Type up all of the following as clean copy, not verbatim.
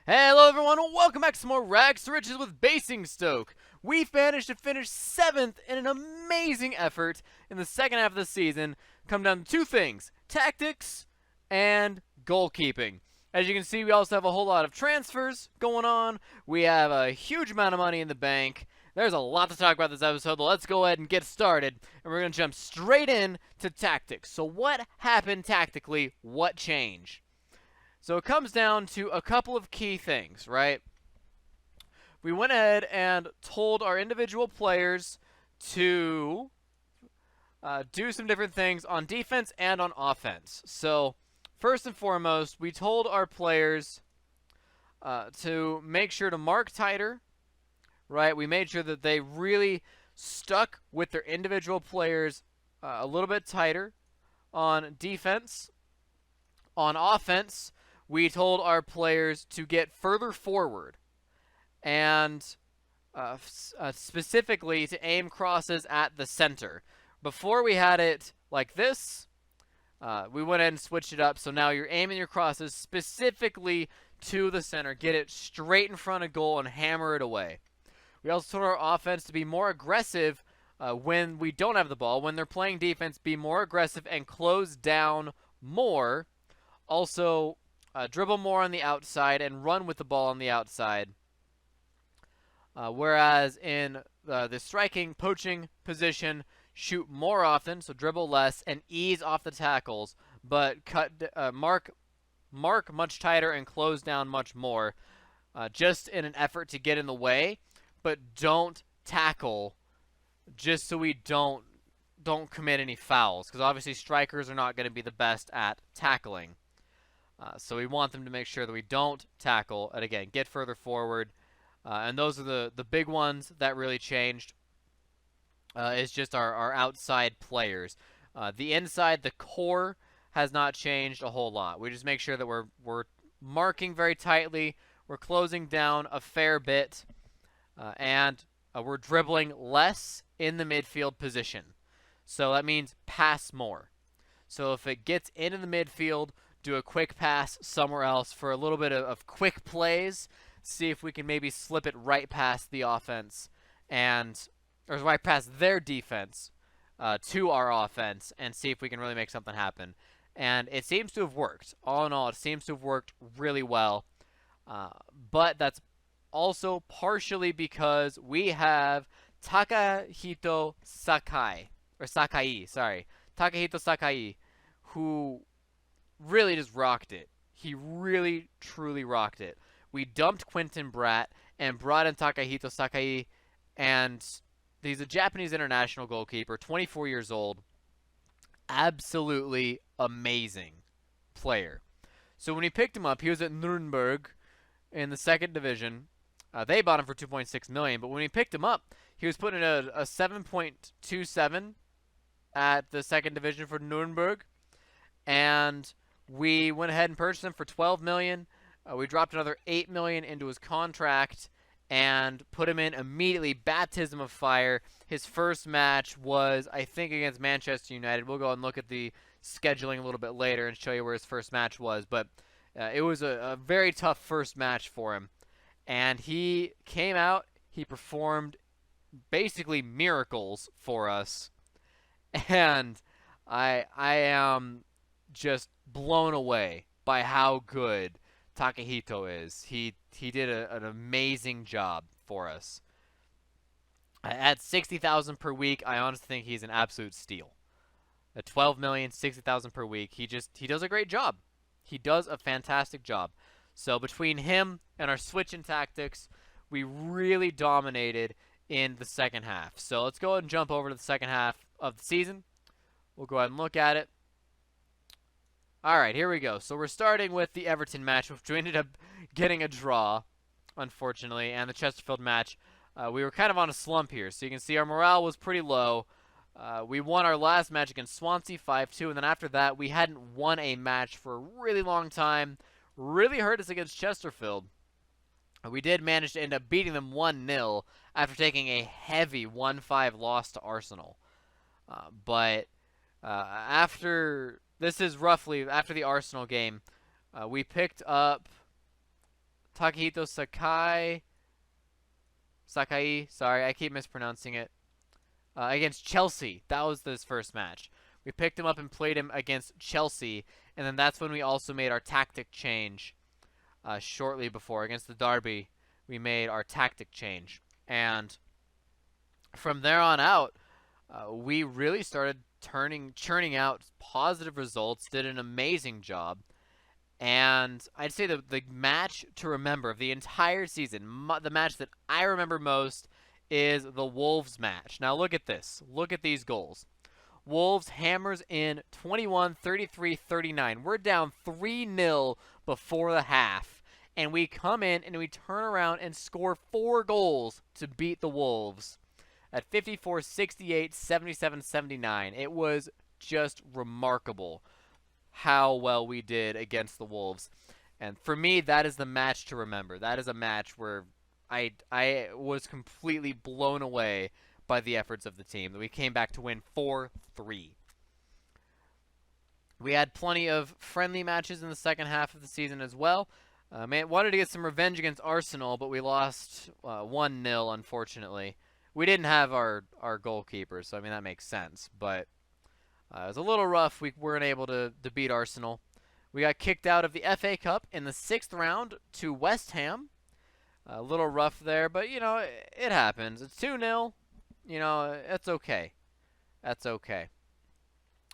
Hello everyone, and welcome back to some more Rags to Riches with Basingstoke. We've managed to finish 7th in an amazing effort in the second half of the season. Come down to two things, tactics and goalkeeping. As you can see, we also have a whole lot of transfers going on. We have a huge amount of money in the bank. There's a lot to talk about this episode, but let's go ahead and get started. And we're going to jump straight in to tactics. So what happened tactically? What changed? So it comes down to a couple of key things, right? We went ahead and told our individual players to do some different things on defense and on offense. So first and foremost, we told our players to make sure to mark tighter, right? We made sure that they really stuck with their individual players a little bit tighter on defense. On offense, we told our players to get further forward and specifically to aim crosses at the center. Before we had it like this, we went ahead and switched it up. So now you're aiming your crosses specifically to the center. Get it straight in front of goal and hammer it away. We also told our offense to be more aggressive when we don't have the ball. When they're playing defense, be more aggressive and close down more. Also, dribble more on the outside and run with the ball on the outside. Whereas in the striking, poaching position, shoot more often, so dribble less, and ease off the tackles, but mark much tighter and close down much more, just in an effort to get in the way, but don't tackle just so we don't commit any fouls, because obviously strikers are not going to be the best at tackling. So we want them to make sure that we don't tackle, and again, get further forward. And those are the big ones that really changed. Is just our outside players. The inside, the core has not changed a whole lot. We just make sure that we're marking very tightly, we're closing down a fair bit, and we're dribbling less in the midfield position. So that means pass more. So if it gets into the midfield, do a quick pass somewhere else for a little bit of quick plays. See if we can maybe slip it right past the offense or right past their defense to our offense and see if we can really make something happen. And it seems to have worked. All in all, it seems to have worked really well. But that's also partially because we have Takahito Sakai, Takahito Sakai, who really just rocked it. He really, truly rocked it. We dumped Quentin Bratt and brought in Takahito Sakai, and he's a Japanese international goalkeeper, 24 years old. Absolutely amazing player. So when we picked him up, he was at Nuremberg in the second division. They bought him for $2.6 million, but when we picked him up, he was put in a 7.27 at the second division for Nuremberg, and we went ahead and purchased him for $12 million. We dropped another $8 million into his contract and put him in immediately. Baptism of fire. His first match was, I think, against Manchester United. We'll go and look at the scheduling a little bit later and show you where his first match was. But it was a very tough first match for him. And he came out. He performed basically miracles for us. And I am just blown away by how good Takahito is. He did an amazing job for us. At $60,000 per week, I honestly think he's an absolute steal. At $12 million, $60,000 per week, he does a great job. He does a fantastic job. So between him and our switch in tactics, we really dominated in the second half. So let's go ahead and jump over to the second half of the season. We'll go ahead and look at it. All right, here we go. So we're starting with the Everton match, which we ended up getting a draw, unfortunately, and the Chesterfield match. We were kind of on a slump here, so you can see our morale was pretty low. We won our last match against Swansea 5-2, and then after that, we hadn't won a match for a really long time. Really hurt us against Chesterfield. We did manage to end up beating them 1-0 after taking a heavy 1-5 loss to Arsenal. But this is roughly after the Arsenal game. We picked up Takahito Sakai, sorry, I keep mispronouncing it. Against Chelsea. That was his first match. We picked him up and played him against Chelsea, and then that's when we also made our tactic change shortly before. Against the Derby, we made our tactic change. And from there on out, we really started churning out positive results, did an amazing job. And I'd say the match to remember of the entire season, the match that I remember most, is the Wolves match. Now look at this. Look at these goals. Wolves hammers in 21, 33, 39. We're down 3-0 before the half. And we come in and we turn around and score 4 goals to beat the Wolves at 54, 68, 77, 79. It was just remarkable how well we did against the Wolves. And for me, that is the match to remember. That is a match where I was completely blown away by the efforts of the team. We came back to win 4-3. We had plenty of friendly matches in the second half of the season as well. Wanted to get some revenge against Arsenal, but we lost 1-0, unfortunately. We didn't have our goalkeeper, so I mean that makes sense. But it was a little rough. We weren't able to beat Arsenal. We got kicked out of the FA Cup in the 6th round to West Ham. A little rough there, but, you know, it happens. It's 2-0. You know, it's okay. That's okay.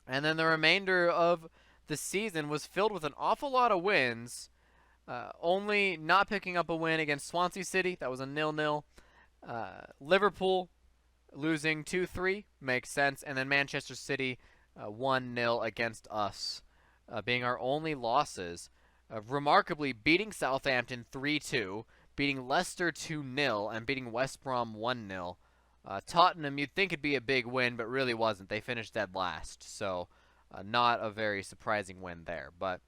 And then the remainder of the season was filled with an awful lot of wins, only not picking up a win against Swansea City. That was a 0-0. Liverpool losing 2-3. Makes sense. And then Manchester City 1-0 against us, being our only losses. Remarkably, beating Southampton 3-2, beating Leicester 2-0, and beating West Brom 1-0. Tottenham, you'd think it'd be a big win, but really wasn't. They finished dead last, so not a very surprising win there. But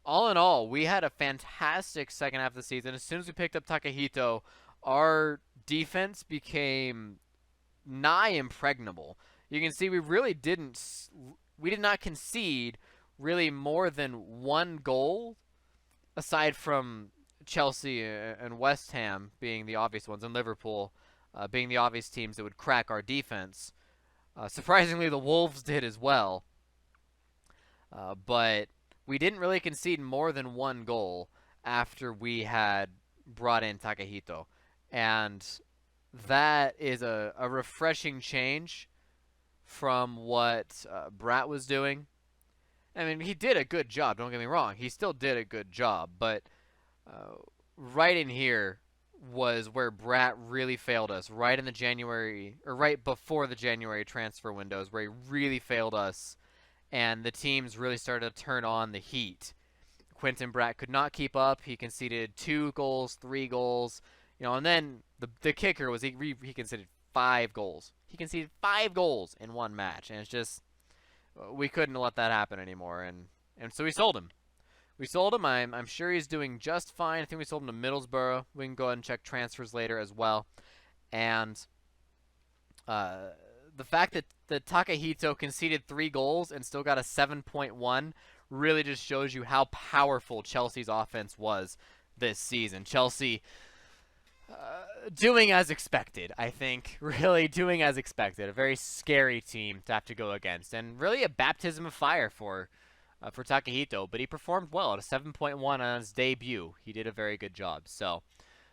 all in all, we had a fantastic second half of the season. As soon as we picked up Takahito, our defense became nigh impregnable. You can see we did not concede really more than 1 goal, aside from Chelsea and West Ham being the obvious ones, and Liverpool being the obvious teams that would crack our defense. Surprisingly, the Wolves did as well. But we didn't really concede more than 1 goal after we had brought in Takahito. And that is a refreshing change from what Brat was doing. I mean, he did a good job, don't get me wrong. He still did a good job, but right in here was where Brat really failed us, right in the January, or right before the January transfer windows, where he really failed us, and the teams really started to turn on the heat. Quentin Brat could not keep up. He conceded 2 goals, 3 goals, you know, and then the kicker was he conceded 5 goals. He conceded 5 goals in 1 match, and it's just, we couldn't let that happen anymore, and so we sold him. I'm sure he's doing just fine. I think we sold him to Middlesbrough. We can go ahead and check transfers later as well. And the fact that Takahito conceded 3 goals and still got a 7.1 really just shows you how powerful Chelsea's offense was this season. Chelsea doing as expected, I think. Really doing as expected. A very scary team to have to go against. And really a baptism of fire for Takahito, but he performed well at a 7.1 on his debut. He did a very good job. So,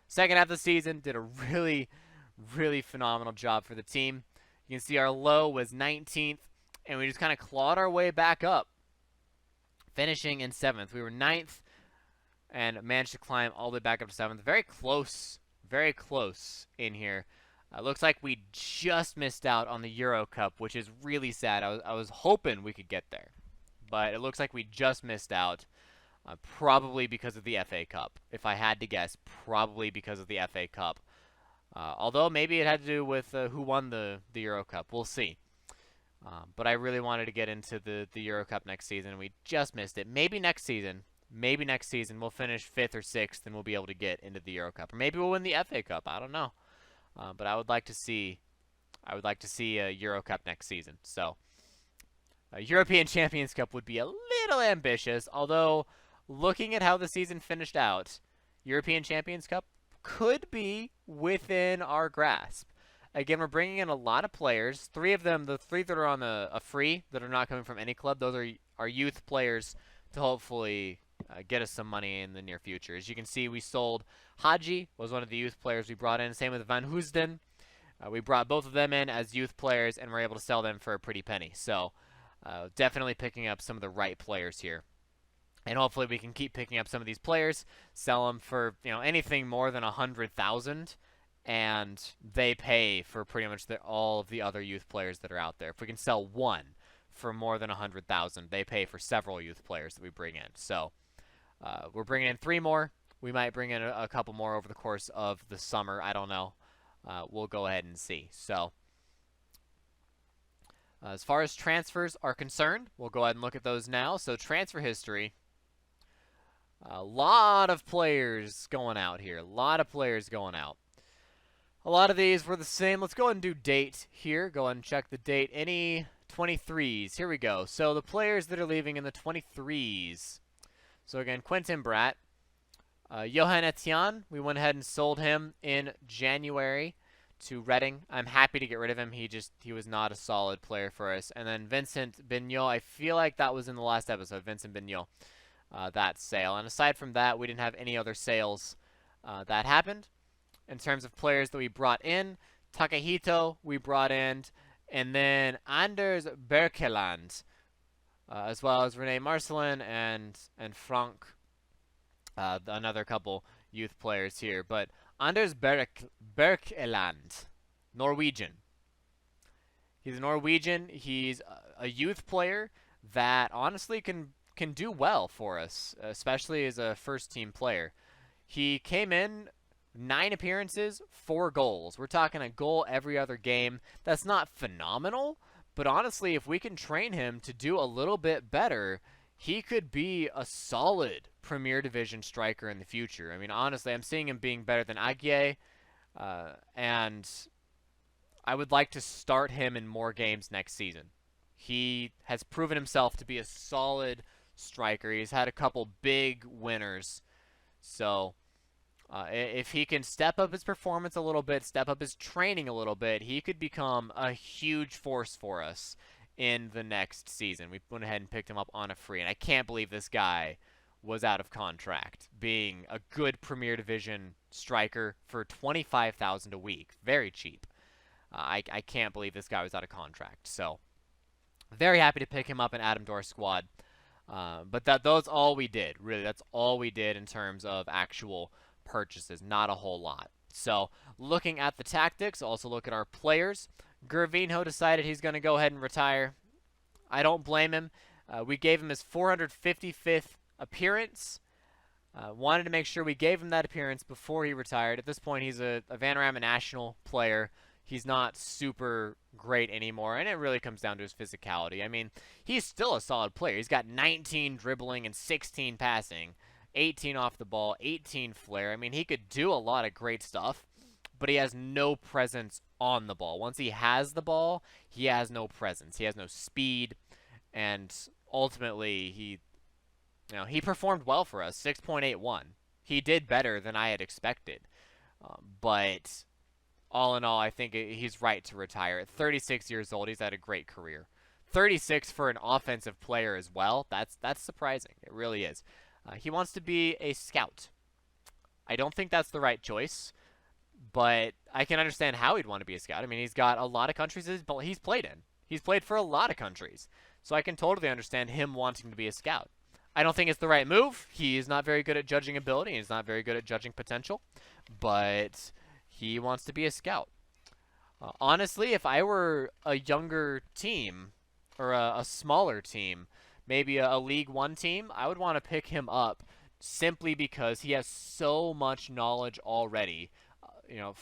second half of the season, did a really, really phenomenal job for the team. You can see our low was 19th, and we just kind of clawed our way back up, finishing in 7th. We were 9th and managed to climb all the way back up to 7th. Very close in here. Looks like we just missed out on the Euro Cup, which is really sad. I was hoping we could get there, but it looks like we just missed out, probably because of the FA Cup. If I had to guess, probably because of the FA Cup. Although maybe it had to do with who won the Euro Cup. We'll see. But I really wanted to get into the Euro Cup next season. We just missed it. Maybe next season we'll finish 5th or 6th and we'll be able to get into the Euro Cup. Or maybe we'll win the FA Cup. I don't know. But I would like to see a Euro Cup next season. So a European Champions Cup would be a little ambitious, although looking at how the season finished out, European Champions Cup could be within our grasp. Again, we're bringing in a lot of players. Three of them, the three that are on a free, that are not coming from any club, those are our youth players to hopefully get us some money in the near future. As you can see, we sold Haji, was one of the youth players we brought in. Same with Van Hoosden. We brought both of them in as youth players, and we're able to sell them for a pretty penny. So definitely picking up some of the right players here. And hopefully we can keep picking up some of these players, sell them for anything more than 100,000, and they pay for pretty much all of the other youth players that are out there. If we can sell one for more than 100,000, they pay for several youth players that we bring in. So we're bringing in 3 more. We might bring in a couple more over the course of the summer. I don't know. We'll go ahead and see. So as far as transfers are concerned, we'll go ahead and look at those now. So transfer history. A lot of players going out here. A lot of players going out. A lot of these were the same. Let's go ahead and do date here. Go ahead and check the date. Any 23s. Here we go. So the players that are leaving in the 23s. So again, Quentin Bratt. Johan Etienne, we went ahead and sold him in January to Reading. I'm happy to get rid of him. He was not a solid player for us. And then Vincent Bignot, I feel like that was in the last episode, Vincent Bignot. That sale. And aside from that, we didn't have any other sales that happened. In terms of players that we brought in, Takahito we brought in, and then Anders Berkeland, as well as Rene Marcelin and Frank, another couple youth players here. But Anders Berkeland, Norwegian. He's a Norwegian. He's a youth player that honestly can do well for us, especially as a first-team player. He came in 9 appearances, 4 goals. We're talking a goal every other game. That's not phenomenal, but honestly, if we can train him to do a little bit better, he could be a solid Premier Division striker in the future. I mean, honestly, I'm seeing him being better than Aguirre, and I would like to start him in more games next season. He has proven himself to be a solid striker. He's had a couple big winners. So if he can step up his performance a little bit, step up his training a little bit, he could become a huge force for us in the next season. We went ahead and picked him up on a free, and I can't believe this guy was out of contract, being a good Premier Division striker for $25,000 a week. Very cheap. I can't believe this guy was out of contract. So very happy to pick him up and add him to our squad. But that's all we did. Really, that's all we did in terms of actual purchases. Not a whole lot. So looking at the tactics, also look at our players. Gervinho decided he's going to go ahead and retire. I don't blame him. We gave him his 455th appearance. Wanted to make sure we gave him that appearance before he retired. At this point, he's a Vanarama national player. He's not super great anymore, and it really comes down to his physicality. I mean, he's still a solid player. He's got 19 dribbling and 16 passing, 18 off the ball, 18 flair. I mean, he could do a lot of great stuff, but he has no presence on the ball. Once he has the ball, he has no presence. He has no speed, and ultimately, he performed well for us, 6.81. He did better than I had expected, but all in all, I think he's right to retire. At 36 years old, he's had a great career. 36 for an offensive player as well. That's surprising. It really is. He wants to be a scout. I don't think that's the right choice, but I can understand how he'd want to be a scout. I mean, he's got a lot of countries he's played in. He's played for a lot of countries. So I can totally understand him wanting to be a scout. I don't think it's the right move. He is not very good at judging ability. He's not very good at judging potential. But he wants to be a scout. Honestly, if I were a younger team or a smaller team, maybe a League One team, I would want to pick him up simply because he has so much knowledge already.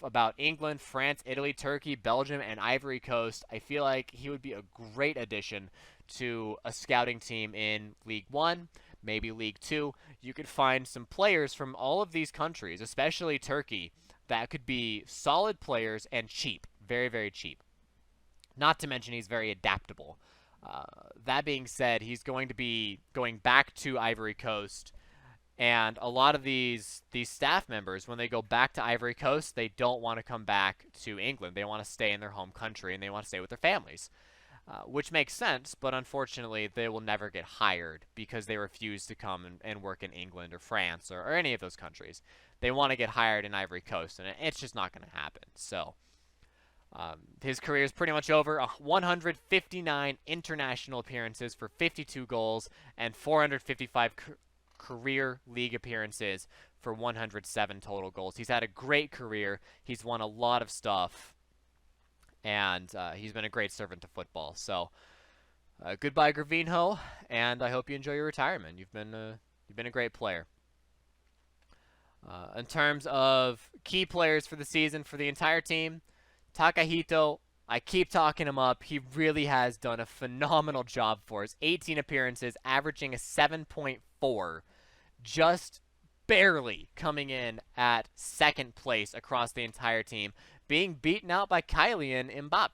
About England, France, Italy, Turkey, Belgium, and Ivory Coast. I feel like he would be a great addition to a scouting team in League One, maybe League Two. You could find some players from all of these countries, especially Turkey, that could be solid players and cheap. Very, very cheap. Not to mention he's very adaptable. That being said, he's going to be going back to Ivory Coast And a lot of these staff members, when they go back to Ivory Coast, they don't want to come back to England. They want to stay in their home country and they want to stay with their families, which makes sense. But unfortunately, they will never get hired because they refuse to come and work in England or France or any of those countries. They want to get hired in Ivory Coast, and it's just not going to happen. So his career is pretty much over. 159 international appearances for 52 goals and 455 career league appearances for 107 total goals. He's had a great career. He's won a lot of stuff, and he's been a great servant to football. So goodbye, Gervinho, and I hope you enjoy your retirement. You've been a great player. In terms of key players for the season for the entire team, Takahito, I keep talking him up. He really has done a phenomenal job for us. 18 appearances, averaging a 7.4, just barely coming in at second place across the entire team, being beaten out by Kylian Mbappe.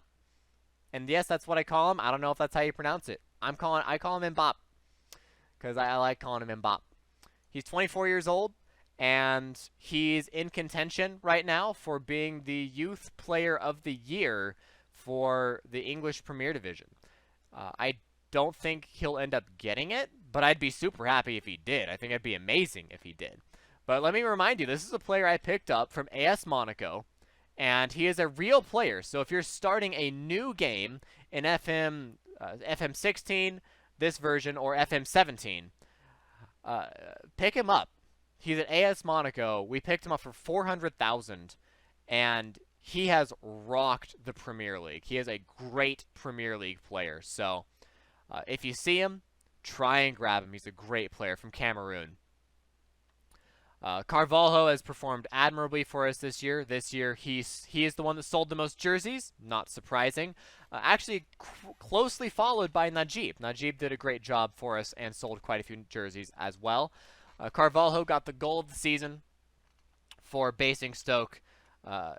And yes, that's what I call him. I don't know if that's how you pronounce it. I call him Mbappe because I like calling him Mbappe. He's 24 years old, and he's in contention right now for being the Youth Player of the Year for the English Premier Division. I don't think he'll end up getting it, but I'd be super happy if he did. I think it'd be amazing if he did. But let me remind you, this is a player I picked up from AS Monaco, and he is a real player. So if you're starting a new game in FM 16, this version, or FM 17, pick him up. He's at AS Monaco. We picked him up for 400,000, and he has rocked the Premier League. He is a great Premier League player. So if you see him, try and grab him. He's a great player from Cameroon. Carvalho has performed admirably for us this year. This year, he is the one that sold the most jerseys. Not surprising. Actually, closely followed by Najib. Najib did a great job for us and sold quite a few jerseys as well. Carvalho got the goal of the season for Basingstoke.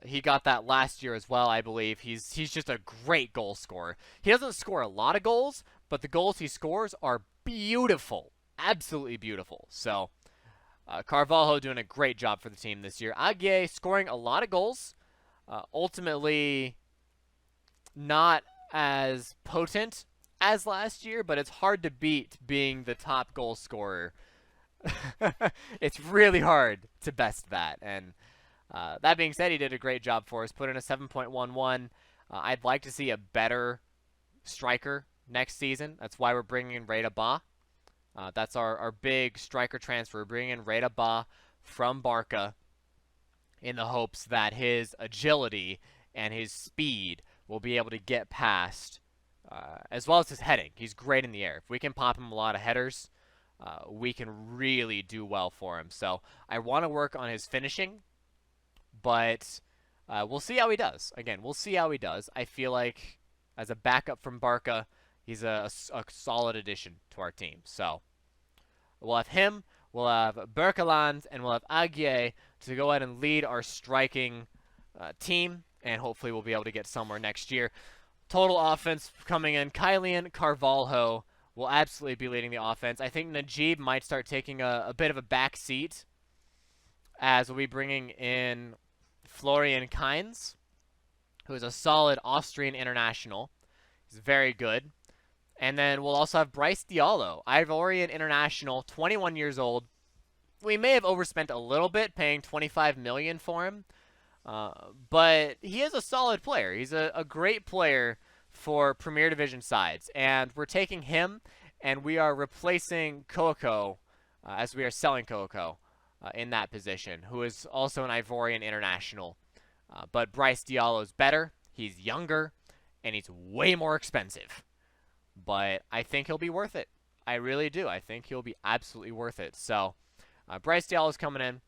He got that last year as well, I believe. He's just a great goal scorer. He doesn't score a lot of goals, but the goals he scores are beautiful. Absolutely beautiful. So, Carvalho doing a great job for the team this year. Aguier scoring a lot of goals. Ultimately, not as potent as last year, but it's hard to beat being the top goal scorer. It's really hard to best that. And that being said, he did a great job for us. Put in a 7.11. I'd like to see a better striker next season. That's why we're bringing in Reda Ba. That's our big striker transfer. We're bringing in Reda Ba from Barca in the hopes that his agility and his speed will be able to get past, as well as his heading. He's great in the air. If we can pop him a lot of headers, we can really do well for him. So I want to work on his finishing, but we'll see how he does. Again, we'll see how he does. I feel like as a backup from Barca, he's a solid addition to our team. So we'll have him, we'll have Berkeland, and we'll have Aguier to go ahead and lead our striking team, and hopefully we'll be able to get somewhere next year. Total offense coming in, Kylian Carvalho will absolutely be leading the offense. I think Najib might start taking a bit of a back seat as we'll be bringing in Florian Kainz, who is a solid Austrian international. He's very good. And then we'll also have Bryce Diallo, Ivorian international, 21 years old. We may have overspent a little bit paying $25 million for him, but he is a solid player. He's a great player for Premier Division sides, and we're taking him, and we are replacing Coco, as we are selling Coco in that position, who is also an Ivorian international. But Bryce Diallo is better. He's younger, and he's way more expensive. But I think he'll be worth it. I really do. I think he'll be absolutely worth it. So, Bryce Diallo's coming in.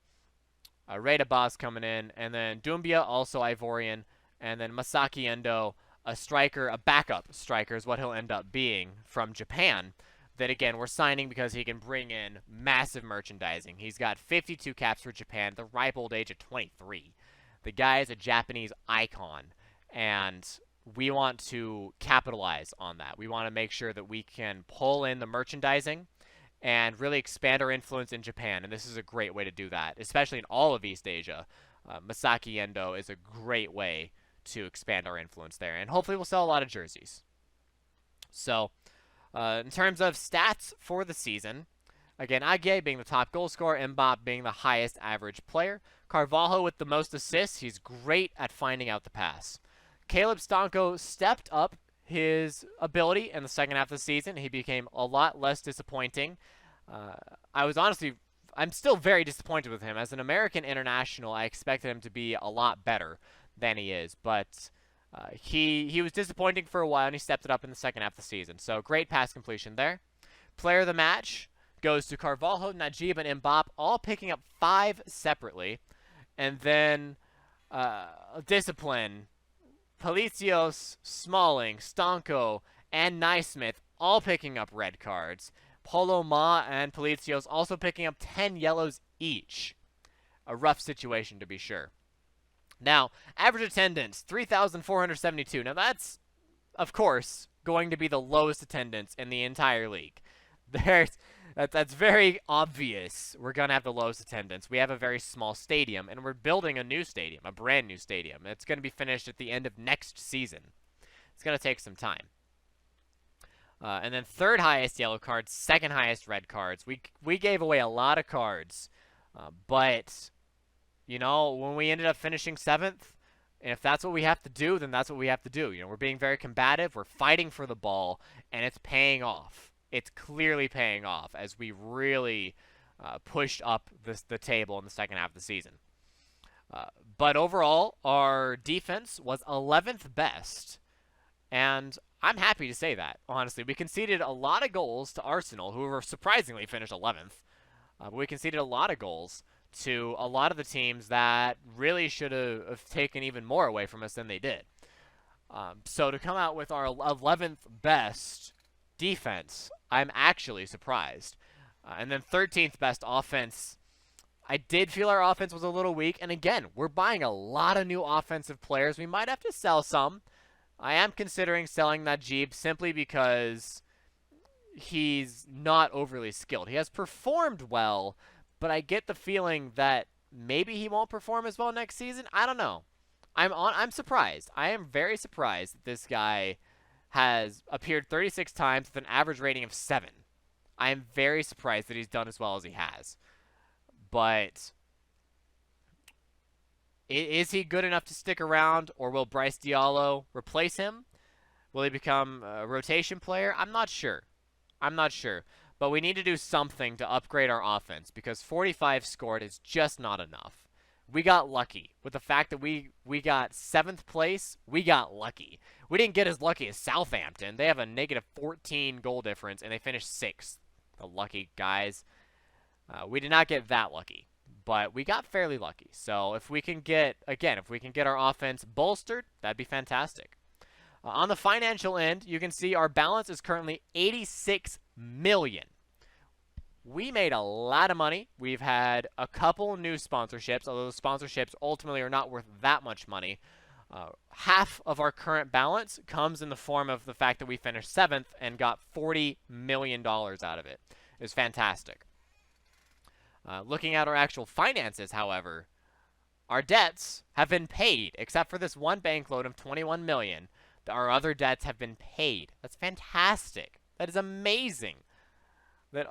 Reda Ba's coming in. And then Doumbia, also Ivorian. And then Masaki Endo, a striker, a backup striker is what he'll end up being from Japan. That, again, we're signing because he can bring in massive merchandising. He's got 52 caps for Japan, the ripe old age of 23. The guy is a Japanese icon. And we want to capitalize on that. We want to make sure that we can pull in the merchandising and really expand our influence in Japan. And this is a great way to do that, especially in all of East Asia. Masaki Endo is a great way to expand our influence there, and hopefully we'll sell a lot of jerseys. So, in terms of stats for the season, again, Aguirre being the top goal scorer, Mbappe being the highest average player, Carvalho with the most assists. He's great at finding out the pass. Caleb Stanko stepped up his ability in the second half of the season. He became a lot less disappointing. I'm still very disappointed with him. As an American international, I expected him to be a lot better than he is, but he was disappointing for a while, and he stepped it up in the second half of the season. So great pass completion there. Player of the match goes to Carvalho, Najib, and Mbappe, all picking up 5 separately. And then discipline, Palacios, Smalling, Stanko, and Naismith all picking up red cards. Polo Ma and Palacios also picking up 10 yellows each. A rough situation, to be sure. Now, average attendance, 3,472. Now, that's, of course, going to be the lowest attendance in the entire league. That's very obvious. We're going to have the lowest attendance. We have a very small stadium, and we're building a new stadium, a brand new stadium. It's going to be finished at the end of next season. It's going to take some time. And then third highest yellow cards, second highest red cards. We gave away a lot of cards, but, you know, when we ended up finishing 7th, and if that's what we have to do, then that's what we have to do. You know, we're being very combative. We're fighting for the ball, and it's paying off. It's clearly paying off as we really pushed up the table in the second half of the season. But overall, our defense was 11th best, and I'm happy to say that, honestly. We conceded a lot of goals to Arsenal, who were surprisingly finished 11th. But we conceded a lot of goals to a lot of the teams that really should have taken even more away from us than they did. So to come out with our 11th best defense, I'm actually surprised. And then 13th best offense. I did feel our offense was a little weak. And again, we're buying a lot of new offensive players. We might have to sell some. I am considering selling Najib simply because he's not overly skilled. He has performed well, but I get the feeling that maybe he won't perform as well next season. I don't know. I'm surprised. I am very surprised that this guy has appeared 36 times with an average rating of 7. I am very surprised that he's done as well as he has. But is he good enough to stick around, or will Bryce Diallo replace him? Will he become a rotation player? I'm not sure. But we need to do something to upgrade our offense, because 45 scored is just not enough. We got lucky. With the fact that we got 7th place, we got lucky. We didn't get as lucky as Southampton. They have a negative 14 goal difference, and they finished 6th. The lucky guys. We did not get that lucky, but we got fairly lucky. So if we can get our offense bolstered, that'd be fantastic. On the financial end, you can see our balance is currently $86 million. We made a lot of money. We've had a couple new sponsorships, although the sponsorships ultimately are not worth that much money. Half of our current balance comes in the form of the fact that we finished 7th and got $40 million out of it. It was fantastic. Looking at our actual finances, however, our debts have been paid, except for this one bank loan of $21 million. Our other debts have been paid. That's fantastic. That is amazing. That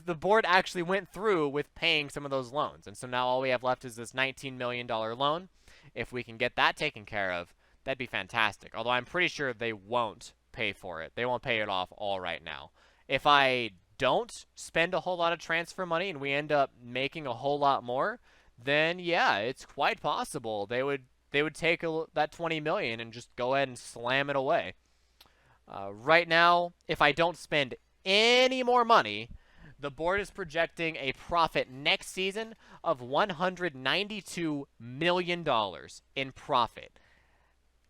the board actually went through with paying some of those loans. And so now all we have left is this $19 million loan. If we can get that taken care of, that'd be fantastic. Although I'm pretty sure they won't pay for it. They won't pay it off all right now. If I don't spend a whole lot of transfer money and we end up making a whole lot more, then yeah, it's quite possible they would take that $20 million and just go ahead and slam it away. Right now, if I don't spend any more money, the board is projecting a profit next season of $192 million in profit.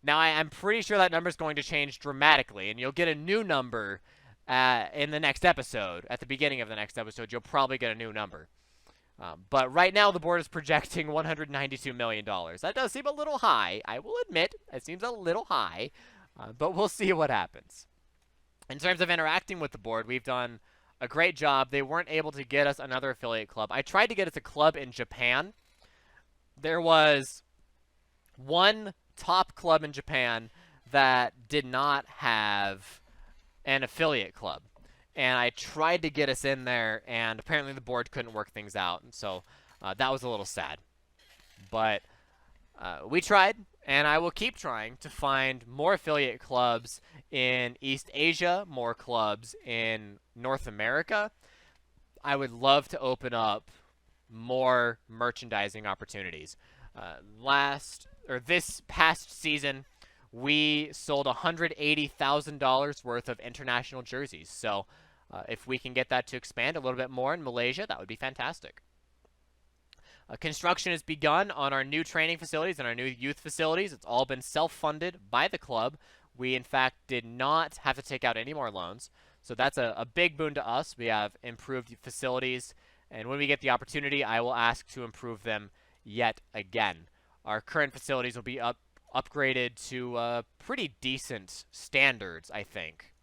Now, I'm pretty sure that number is going to change dramatically, and you'll get a new number in the next episode. At the beginning of the next episode, you'll probably get a new number. But right now, the board is projecting $192 million. That does seem a little high. I will admit, it seems a little high, but we'll see what happens. In terms of interacting with the board, we've done a great job. They weren't able to get us another affiliate club. I tried to get us a club in Japan. There was one top club in Japan that did not have an affiliate club. And I tried to get us in there, and apparently the board couldn't work things out. And so that was a little sad. But we tried, and I will keep trying to find more affiliate clubs in East Asia, more clubs in North America. I would love to open up more merchandising opportunities. This past season, we sold $180,000 worth of international jerseys. So if we can get that to expand a little bit more in Malaysia, that would be fantastic. Construction has begun on our new training facilities and our new youth facilities. It's all been self-funded by the club. We, in fact, did not have to take out any more loans. So that's a big boon to us. We have improved facilities, and when we get the opportunity, I will ask to improve them yet again. Our current facilities will be upgraded to pretty decent standards, I think.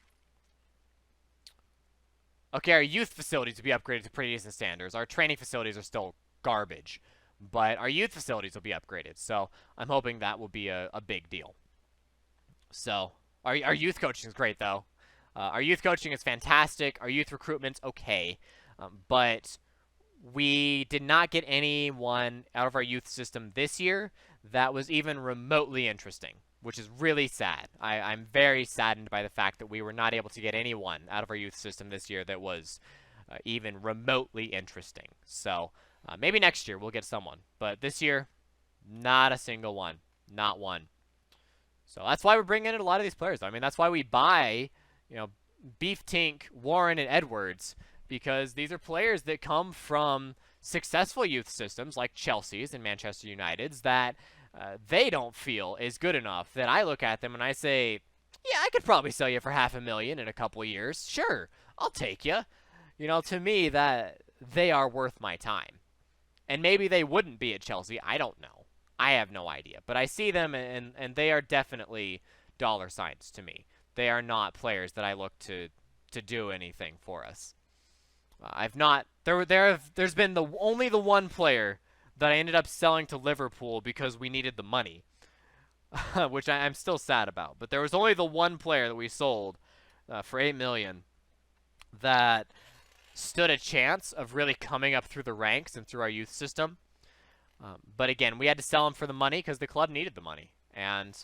Okay, our youth facilities will be upgraded to pretty decent standards. Our training facilities are still garbage, but our youth facilities will be upgraded. So I'm hoping that will be a big deal. So our youth coaching is great, though. Our youth coaching is fantastic. Our youth recruitment's okay, but we did not get anyone out of our youth system this year that was even remotely interesting, which is really sad. I'm very saddened by the fact that we were not able to get anyone out of our youth system this year that was even remotely interesting. So maybe next year we'll get someone, but this year, not a single one. Not one. So that's why we're bringing in a lot of these players. I mean, that's why we buy, Beef Tink, Warren, and Edwards, because these are players that come from successful youth systems like Chelsea's and Manchester United's that they don't feel is good enough, that I look at them and I say, yeah, I could probably sell you for $500,000 in a couple of years. Sure, I'll take you. To me, that they are worth my time. And maybe they wouldn't be at Chelsea. I don't know. I have no idea. But I see them, and they are definitely dollar signs to me. They are not players that I look to do anything for us. I've not. There's been only the one player that I ended up selling to Liverpool because we needed the money, which I'm still sad about. But there was only the one player that we sold for $8 million that stood a chance of really coming up through the ranks and through our youth system. But again, we had to sell him for the money because the club needed the money. And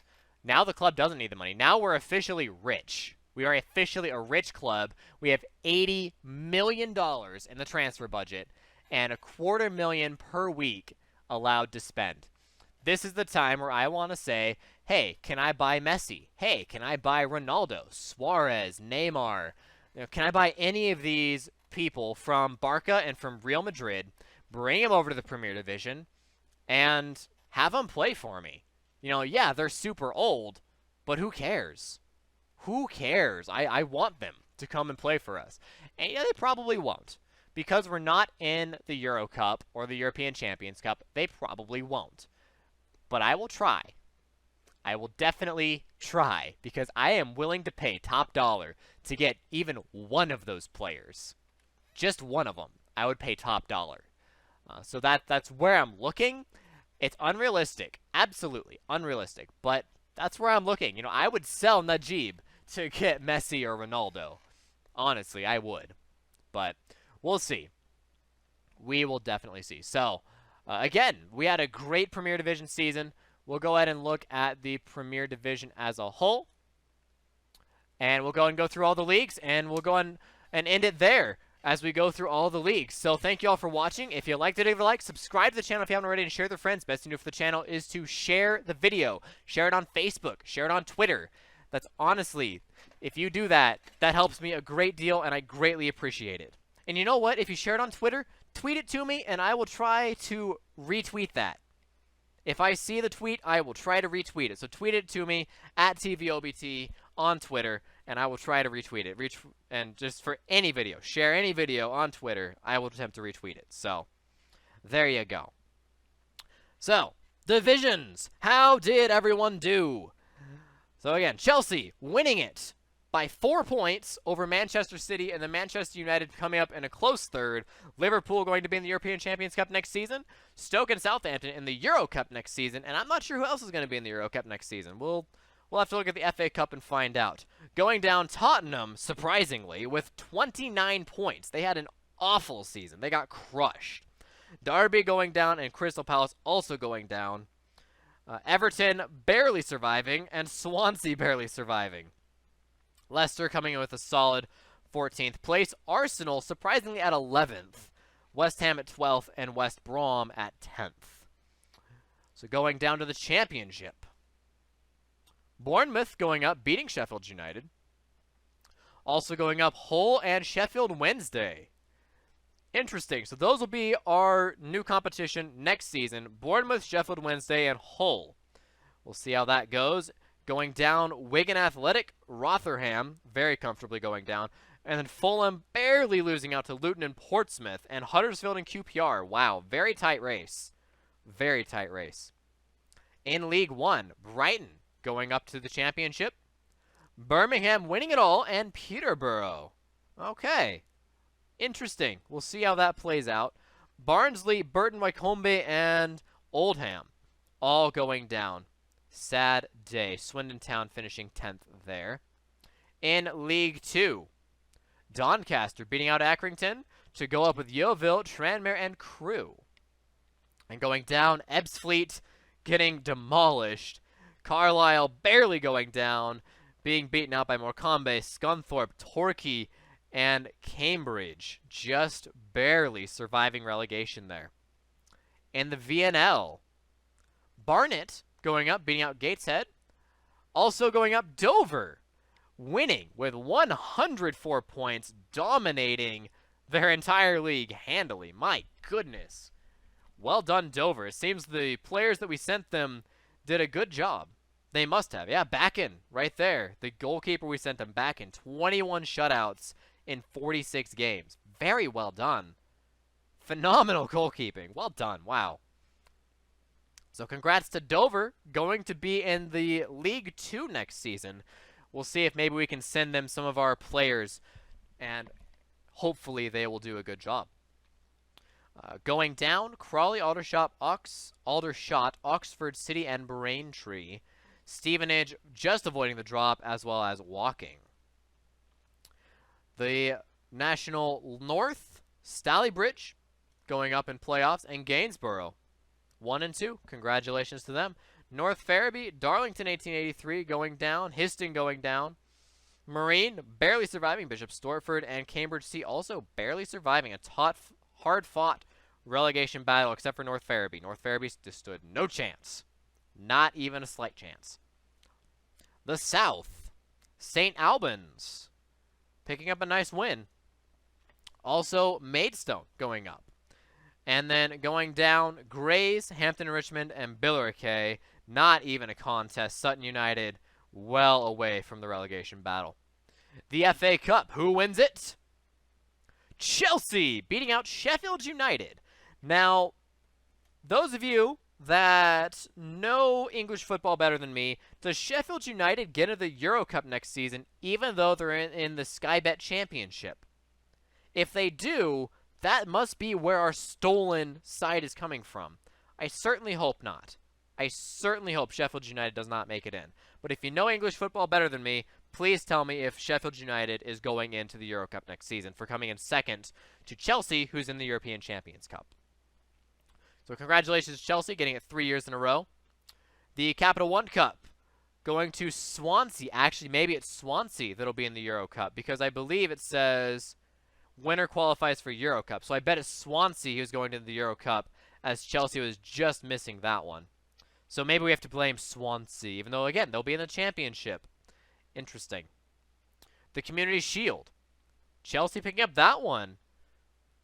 now the club doesn't need the money. Now we're officially rich. We are officially a rich club. We have $80 million in the transfer budget and $250,000 per week allowed to spend. This is the time where I want to say, hey, can I buy Messi? Hey, can I buy Ronaldo, Suarez, Neymar? Can I buy any of these people from Barca and from Real Madrid, bring them over to the Premier Division, and have them play for me? Yeah, they're super old, but who cares? Who cares? I want them to come and play for us. And yeah, they probably won't. Because we're not in the Euro Cup or the European Champions Cup, they probably won't. But I will try. I will definitely try, because I am willing to pay top dollar to get even one of those players. Just one of them. I would pay top dollar. So that's where I'm looking. It's unrealistic. Absolutely unrealistic. But that's where I'm looking. I would sell Najib to get Messi or Ronaldo. Honestly, I would. But we'll see. We will definitely see. So, again, we had a great Premier Division season. We'll go ahead and look at the Premier Division as a whole. And we'll go through all the leagues, and we'll go on and end it there as we go through all the leagues. So thank you all for watching. If you liked it, leave a like. Subscribe to the channel if you haven't already, and share with your friends. Best thing to do for the channel is to share the video. Share it on Facebook. Share it on Twitter. That's honestly, if you do that, that helps me a great deal, and I greatly appreciate it. And you know what? If you share it on Twitter, tweet it to me, and I will try to retweet that. If I see the tweet, I will try to retweet it. So tweet it to me at TVOBT on Twitter, and I will try to retweet it. And just for any video, share any video on Twitter, I will attempt to retweet it. So there you go. So, divisions. How did everyone do? So again, Chelsea winning it by 4 points over Manchester City, and then Manchester United coming up in a close third. Liverpool going to be in the European Champions Cup next season. Stoke and Southampton in the Euro Cup next season, and I'm not sure who else is going to be in the Euro Cup next season. We'll have to look at the FA Cup and find out. Going down, Tottenham, surprisingly, with 29 points. They had an awful season. They got crushed. Derby going down, and Crystal Palace also going down. Everton barely surviving, and Swansea barely surviving. Leicester coming in with a solid 14th place. Arsenal surprisingly at 11th. West Ham at 12th, and West Brom at 10th. So going down to the Championship. Bournemouth going up, beating Sheffield United. Also going up, Hull and Sheffield Wednesday. Interesting. So those will be our new competition next season. Bournemouth, Sheffield Wednesday, and Hull. We'll see how that goes. Going down, Wigan Athletic, Rotherham, very comfortably going down. And then Fulham barely losing out to Luton and Portsmouth. And Huddersfield and QPR. Wow, very tight race. Very tight race. In League One, Brighton going up to the Championship. Birmingham winning it all, and Peterborough. Okay. Interesting. We'll see how that plays out. Barnsley, Burton Wycombe, and Oldham all going down. Sad day. Swindon Town finishing 10th there. In League 2, Doncaster beating out Accrington to go up with Yeovil, Tranmere, and Crewe. And going down, Ebbsfleet getting demolished. Carlisle barely going down, being beaten out by Morecambe, Scunthorpe, Torquay, and Cambridge. Just barely surviving relegation there. In the VNL, Barnet going up, beating out Gateshead. Also going up, Dover, winning with 104 points, dominating their entire league handily. My goodness. Well done, Dover. It seems the players that we sent them did a good job. They must have. Yeah, Backen, right there. The goalkeeper we sent them, Backen. 21 shutouts in 46 games. Very well done. Phenomenal goalkeeping. Well done. Wow. So congrats to Dover, going to be in the League 2 next season. We'll see if maybe we can send them some of our players, and hopefully they will do a good job. Going down, Crawley, Aldershot, Oxford City, and Braintree. Stevenage just avoiding the drop, as well as Walking. The National North, Stalybridge going up in playoffs, and Gainsborough 1 and 2. Congratulations to them. North Ferriby, Darlington 1883 going down, Histon going down. Marine barely surviving, Bishop Stortford, and Cambridge C also barely surviving. A hard-fought relegation battle, except for North Ferriby. North Ferriby just stood no chance. Not even a slight chance. The South, St. Albans picking up a nice win. Also, Maidstone going up. And then going down, Grays, Hampton Richmond, and Billericay. Not even a contest. Sutton United well away from the relegation battle. The FA Cup, who wins it? Chelsea beating out Sheffield United. Now, those of you that know English football better than me, does Sheffield United get into the Euro Cup next season, even though they're in the Sky Bet Championship? If they do, that must be where our stolen side is coming from. I certainly hope not. I certainly hope Sheffield United does not make it in. But if you know English football better than me, please tell me if Sheffield United is going into the Euro Cup next season for coming in second to Chelsea, who's in the European Champions Cup. So congratulations to Chelsea, getting it 3 years in a row. The Capital One Cup going to Swansea. Actually, maybe it's Swansea that'll be in the Euro Cup, because I believe it says winner qualifies for Euro Cup. So I bet it's Swansea who's going to the Euro Cup, as Chelsea was just missing that one. So maybe we have to blame Swansea, even though, again, they'll be in the championship. Interesting. The Community Shield. Chelsea picking up that one.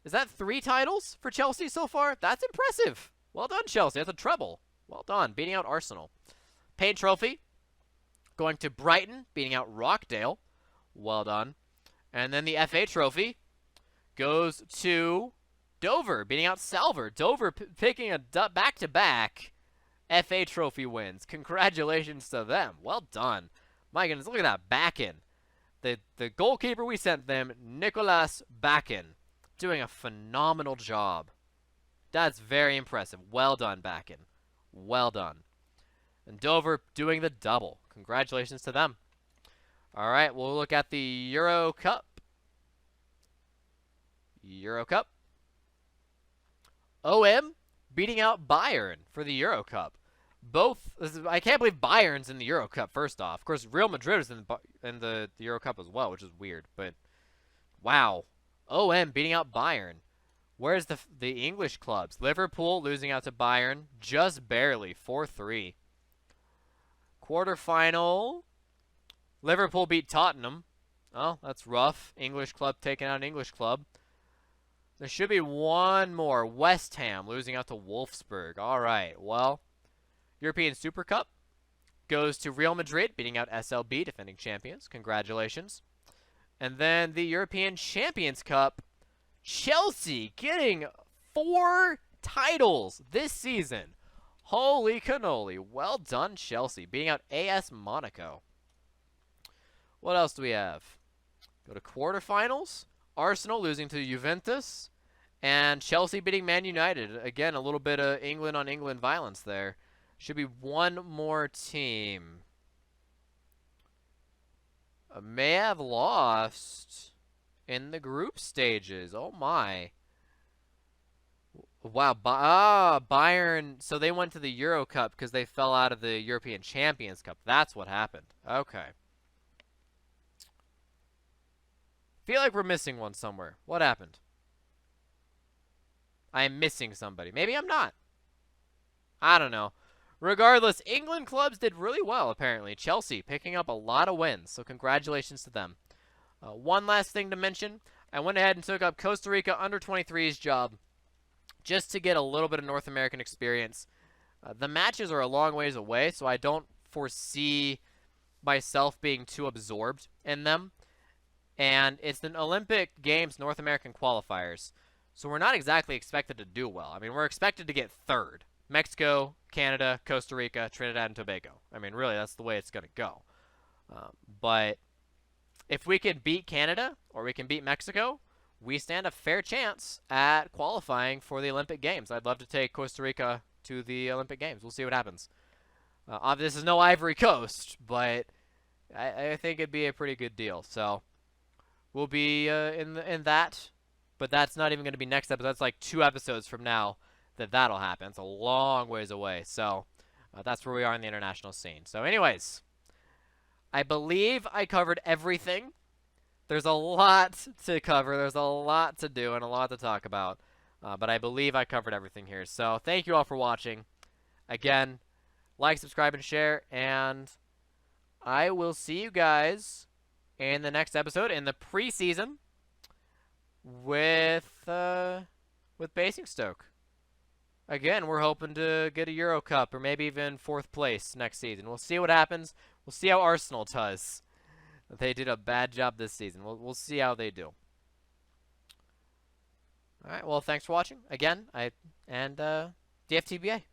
Is that 3 titles for Chelsea so far? That's impressive. Well done, Chelsea. That's a treble. Well done, beating out Arsenal. Paint Trophy going to Brighton, beating out Rockdale. Well done. And then the FA Trophy goes to Dover, beating out Salver. Dover picking a back-to-back FA Trophy wins. Congratulations to them. Well done. My goodness, look at that back-in. The goalkeeper we sent them, Nicolas Bakken, doing a phenomenal job. That's very impressive. Well done, Bakken. Well done. And Dover doing the double. Congratulations to them. All right, we'll look at the Euro Cup. Euro Cup. OM beating out Bayern for the Euro Cup. I can't believe Bayern's in the Euro Cup, first off. Of course, Real Madrid is in the Euro Cup as well, which is weird. But, wow. OM beating out Bayern. Where's the English clubs? Liverpool losing out to Bayern just barely, 4-3. Quarterfinal. Liverpool beat Tottenham. Oh, that's rough. English club taking out an English club. There should be one more. West Ham losing out to Wolfsburg. All right, well, European Super Cup goes to Real Madrid, beating out SLB, defending champions. Congratulations. And then the European Champions Cup, Chelsea getting 4 titles this season. Holy cannoli. Well done, Chelsea, beating out AS Monaco. What else do we have? Go to quarterfinals. Arsenal losing to Juventus. And Chelsea beating Man United. Again, a little bit of England on England violence there. Should be one more team. May have lost in the group stages. Oh, my. Wow. Bayern. So they went to the Euro Cup because they fell out of the European Champions Cup. That's what happened. Okay. Feel like we're missing one somewhere. What happened? I am missing somebody. Maybe I'm not. I don't know. Regardless, England clubs did really well, apparently. Chelsea picking up a lot of wins, so congratulations to them. One last thing to mention. I went ahead and took up Costa Rica under-23's job just to get a little bit of North American experience. The matches are a long ways away, so I don't foresee myself being too absorbed in them. And it's the Olympic Games North American qualifiers. So we're not exactly expected to do well. I mean, we're expected to get third. Mexico, Canada, Costa Rica, Trinidad, and Tobago. I mean, really, that's the way it's going to go. But if we can beat Canada or we can beat Mexico, we stand a fair chance at qualifying for the Olympic Games. I'd love to take Costa Rica to the Olympic Games. We'll see what happens. This is no Ivory Coast, but I think it'd be a pretty good deal. So we'll be in that. But that's not even going to be next episode. That's like 2 episodes from now that'll happen. It's a long ways away. So that's where we are in the international scene. So anyways, I believe I covered everything. There's a lot to cover. There's a lot to do and a lot to talk about. But I believe I covered everything here. So thank you all for watching. Again, like, subscribe, and share. And I will see you guys in the next episode in the preseason with Basingstoke. Again, we're hoping to get a Euro Cup or maybe even 4th place next season. We'll see what happens. We'll see how Arsenal does. They did a bad job this season. We'll see how they do. All right. Well, thanks for watching again. DFTBA.